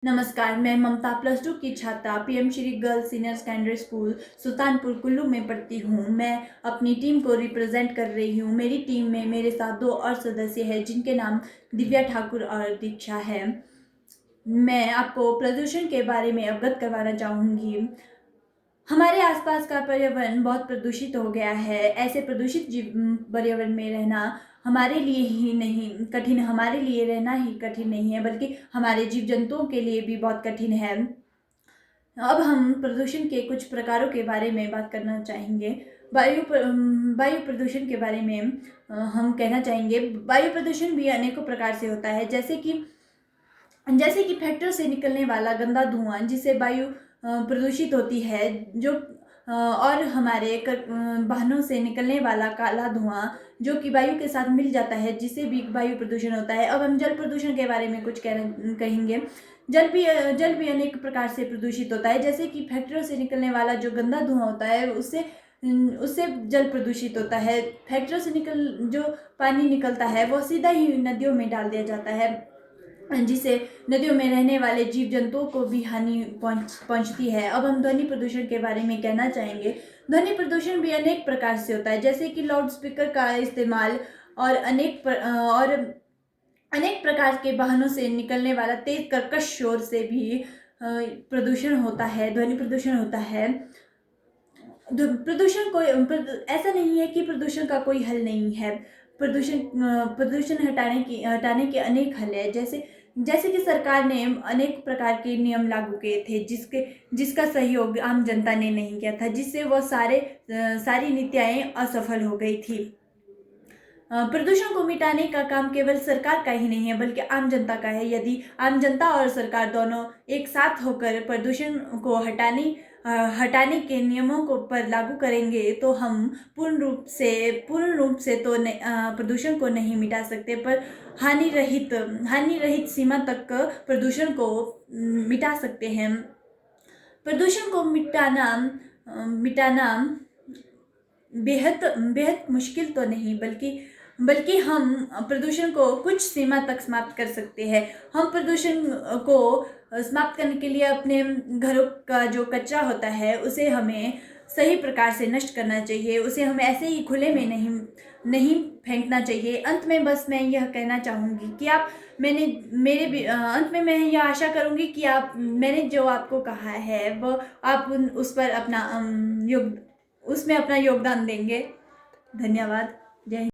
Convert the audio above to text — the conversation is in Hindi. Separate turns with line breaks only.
नमस्कार, मैं ममता +2 की छात्रा PM Shri girls senior secondary school Sultanpur Kullu में पढ़ती हूँ। मैं अपनी टीम को रिप्रेजेंट कर रही हूँ। मेरी टीम में मेरे साथ 2 और सदस्य हैं जिनके नाम दिव्या ठाकुर और दीक्षा है। मैं आपको प्रदूषण के बारे में अवगत करवाना चाहूँगी। हमारे आसपास का पर्यावरण बहुत प्रदूषित हो गया है। ऐसे प्रदूषित पर्यावरण में रहना हमारे लिए ही नहीं कठिन हमारे लिए रहना ही कठिन नहीं है, बल्कि हमारे जीव जंतुओं के लिए भी बहुत कठिन है। अब हम प्रदूषण के कुछ प्रकारों के बारे में बात करना चाहेंगे। वायु प्रदूषण के बारे में हम कहना चाहेंगे। वायु प्रदूषण भी अनेकों प्रकार से होता है, जैसे कि फैक्ट्रियों से निकलने वाला गंदा धुआं जिससे वायु प्रदूषित होती है, जो और हमारे वाहनों से निकलने वाला काला धुआं जो कि वायु के साथ मिल जाता है, जिससे भी वायु प्रदूषण होता है। अब हम जल प्रदूषण के बारे में कुछ कहेंगे। जल भी अनेक प्रकार से प्रदूषित होता है, जैसे कि फैक्ट्रियों से निकलने वाला जो गंदा धुआं होता है उससे उससे जल प्रदूषित होता है। फैक्ट्रियों से जो पानी निकलता है वो सीधा ही नदियों में डाल दिया जाता है, जिससे नदियों में रहने वाले जीव जंतुओं को भी हानि पहुंचती है। अब हम ध्वनि प्रदूषण के बारे में कहना चाहेंगे। ध्वनि प्रदूषण भी अनेक प्रकार से होता है, जैसे कि लाउड स्पीकर का इस्तेमाल और अनेक प्रकार के वाहनों से निकलने वाला तेज कर्कश शोर से भी प्रदूषण होता है, ध्वनि प्रदूषण होता है। ऐसा नहीं है कि प्रदूषण का कोई हल नहीं है। प्रदूषण हटाने के अनेक हल है। जैसे कि सरकार ने अनेक प्रकार के नियम लागू किए थे, जिसका सहयोग आम जनता ने नहीं किया था, जिससे वह सारी नीतियाँ असफल हो गई थी। प्रदूषण को मिटाने का काम केवल सरकार का ही नहीं है, बल्कि आम जनता का है। यदि आम जनता और सरकार दोनों एक साथ होकर प्रदूषण को हटाने के नियमों को पर लागू करेंगे तो हम पूर्ण रूप से तो प्रदूषण को नहीं मिटा सकते, पर हानि रहित सीमा तक प्रदूषण को मिटा सकते हैं। प्रदूषण को मिटाना बेहद बेहद मुश्किल तो नहीं, बल्कि हम प्रदूषण को कुछ सीमा तक समाप्त कर सकते हैं। हम प्रदूषण को समाप्त करने के लिए अपने घरों का जो कचरा होता है उसे हमें सही प्रकार से नष्ट करना चाहिए। उसे हमें ऐसे ही खुले में नहीं फेंकना चाहिए। अंत में बस मैं यह कहना चाहूँगी कि अंत में मैं यह आशा करूँगी कि मैंने जो आपको कहा है वो आप उस पर उसमें अपना योगदान देंगे। धन्यवाद। जय हिंद।